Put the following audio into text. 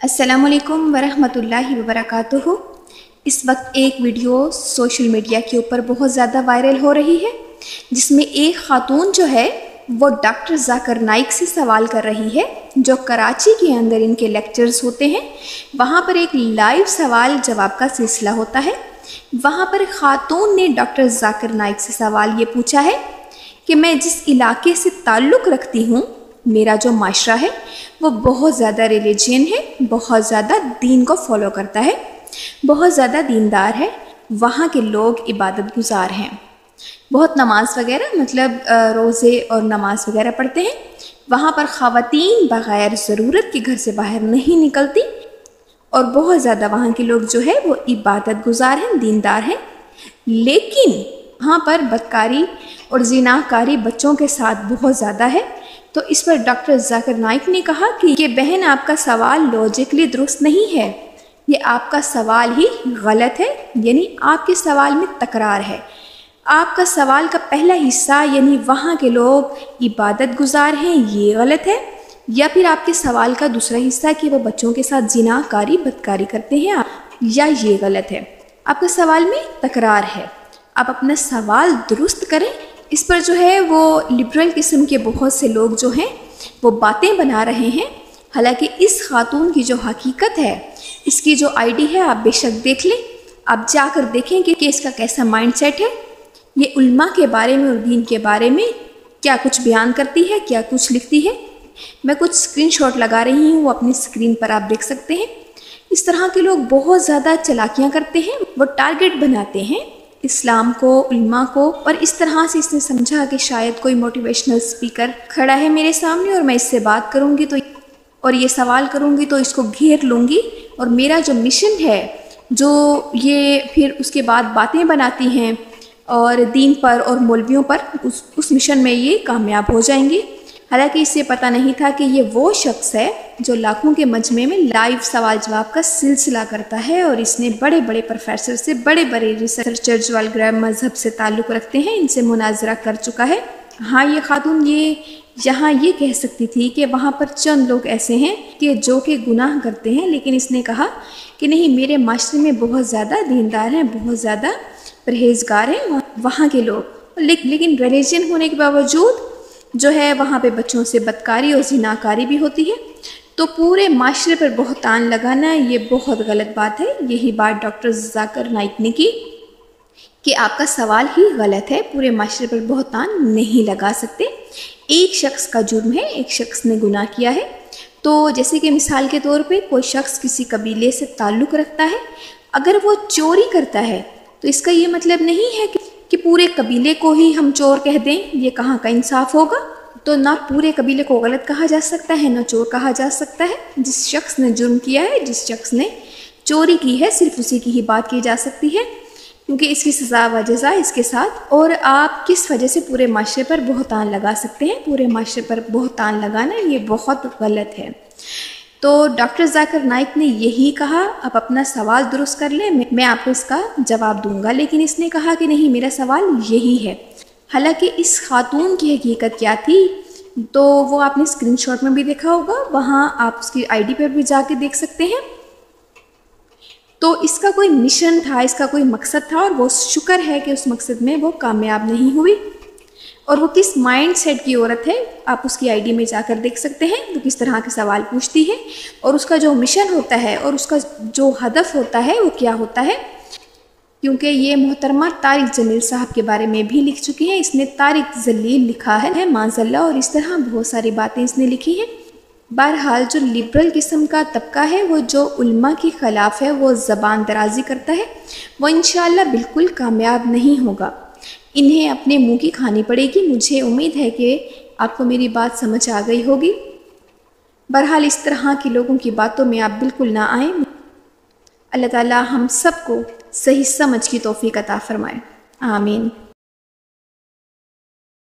अस्सलामु अलैकुम वरहमतुल्लाहि वबरकातुहू। इस वक्त एक वीडियो सोशल मीडिया के ऊपर बहुत ज़्यादा वायरल हो रही है, जिसमें एक ख़ातून जो है वो डॉक्टर जाकिर नाइक से सवाल कर रही है, जो कराची के अंदर इनके लेक्चर्स होते हैं। वहाँ पर एक लाइव सवाल जवाब का सिलसिला होता है। वहाँ पर ख़ातून ने डॉक्टर जाकिर नाइक से सवाल ये पूछा है कि मैं जिस इलाके से ताल्लुक़ रखती हूँ, मेरा जो माशरा है वो बहुत ज़्यादा रिलीजन है, बहुत ज़्यादा दीन को फॉलो करता है, बहुत ज़्यादा दीनदार है। वहाँ के लोग इबादत गुजार हैं, बहुत नमाज वगैरह मतलब रोज़े और नमाज वगैरह पढ़ते हैं। वहाँ पर ख़वातीन बग़ैर ज़रूरत के घर से बाहर नहीं निकलती और बहुत ज़्यादा वहाँ के लोग जो है वो इबादत गुजार हैं, दीनदार हैं। लेकिन वहाँ पर बदकारी और ज़िनाकारी बच्चों के साथ बहुत ज़्यादा है। तो इस पर डॉक्टर जाकिर नाइक ने कहा कि ये बहन, आपका सवाल लॉजिकली दुरुस्त नहीं है, ये आपका सवाल ही गलत है, यानी आपके सवाल में तकरार है। आपका सवाल का पहला हिस्सा यानी वहाँ के लोग इबादत गुजार हैं, ये गलत है, या फिर आपके सवाल का दूसरा हिस्सा कि वो बच्चों के साथ ज़िनाकारी बदकारी करते हैं, या ये गलत है। आपका सवाल में तकरार है, आप अपना सवाल दुरुस्त करें। इस पर जो है वो लिबरल किस्म के बहुत से लोग जो हैं वो बातें बना रहे हैं। हालांकि इस खातून की जो हकीकत है, इसकी जो आईडी है, आप बेशक देख लें, आप जाकर देखें कि इसका कैसा माइंडसेट है। ये उल्मा के बारे में और दीन के बारे में क्या कुछ बयान करती है, क्या कुछ लिखती है। मैं कुछ स्क्रीनशॉट लगा रही हूँ, वो अपनी स्क्रीन पर आप देख सकते हैं। इस तरह के लोग बहुत ज़्यादा चालाकियाँ करते हैं, वो टारगेट बनाते हैं इस्लाम को, उल्मा को। और इस तरह से इसने समझा कि शायद कोई मोटिवेशनल स्पीकर खड़ा है मेरे सामने और मैं इससे बात करूंगी तो और ये सवाल करूंगी तो इसको घेर लूँगी, और मेरा जो मिशन है, जो ये फिर उसके बाद बातें बनाती हैं और दीन पर और मौलवियों पर, उस मिशन में ये कामयाब हो जाएंगी। हालांकि इसे पता नहीं था कि ये वो शख्स है जो लाखों के मजमे में लाइव सवाल जवाब का सिलसिला करता है, और इसने बड़े बड़े प्रोफेसर से, बड़े बड़े रिसर्चर जो अलग्राम मज़हब से ताल्लुक़ रखते हैं, इनसे मुनाजरा कर चुका है। हाँ, ये खातून यहाँ ये कह सकती थी कि वहाँ पर चंद लोग ऐसे हैं कि जो कि गुनाह करते हैं, लेकिन इसने कहा कि नहीं, मेरे माशरे में बहुत ज़्यादा दीनदार हैं, बहुत ज़्यादा परहेज़गार हैं वहाँ के लोग। लेकिन रिलीजन होने के बावजूद जो है वहाँ पे बच्चों से बदकारी और ज़िनाकारी भी होती है। तो पूरे माशरे पर बहतान लगाना ये बहुत गलत बात है। यही बात डॉक्टर जाकिर नाइक ने की कि आपका सवाल ही गलत है, पूरे माशरे पर बहतान नहीं लगा सकते। एक शख्स का जुर्म है, एक शख्स ने गुनाह किया है। तो जैसे कि मिसाल के तौर पे कोई शख्स किसी कबीले से ताल्लुक़ रखता है, अगर वो चोरी करता है तो इसका ये मतलब नहीं है कि पूरे कबीले को ही हम चोर कह दें। ये कहाँ का इंसाफ होगा। तो ना पूरे कबीले को गलत कहा जा सकता है, ना चोर कहा जा सकता है। जिस शख्स ने जुर्म किया है, जिस शख्स ने चोरी की है, सिर्फ उसी की ही बात की जा सकती है, क्योंकि इसकी सज़ा व जज़ा इसके साथ। और आप किस वजह से पूरे माशरे पर बहतान लगा सकते हैं? पूरे माशरे पर बहतान लगाना ये बहुत गलत है। तो डॉक्टर जाकिर नाइक ने यही कहा, आप अपना सवाल दुरुस्त कर लें, मैं आपको इसका जवाब दूंगा। लेकिन इसने कहा कि नहीं, मेरा सवाल यही है। हालांकि इस खातून की हकीकत क्या थी, तो वो आपने स्क्रीनशॉट में भी देखा होगा, वहाँ आप उसकी आईडी पर भी जाके देख सकते हैं। तो इसका कोई मिशन था, इसका कोई मकसद था, और वो शुक्र है कि उस मकसद में वो कामयाब नहीं हुई। और वो किस माइंड सेट की औरत है, आप उसकी आईडी में जाकर देख सकते हैं। तो किस तरह के सवाल पूछती है, और उसका जो मिशन होता है और उसका जो हदफ होता है वो क्या होता है। क्योंकि ये मोहतरमा तारिक जलील साहब के बारे में भी लिख चुकी है। इसने तारिक जलील लिखा है माज़ल्ला, और इस तरह बहुत सारी बातें इसने लिखी हैं। बहरहाल जो लिबरल किस्म का तबका है, वो जो उल्मा के ख़िलाफ़ है, वो ज़बान दराजी करता है, वो इंशाअल्लाह बिल्कुल कामयाब नहीं होगा। इन्हें अपने मुंह की खानी पड़ेगी। मुझे उम्मीद है कि आपको मेरी बात समझ आ गई होगी। बहरहाल इस तरह के लोगों की बातों में आप बिल्कुल ना आएँ। अल्लाह ताला हम सबको सही समझ की तौफीक अता फरमाए। आमीन।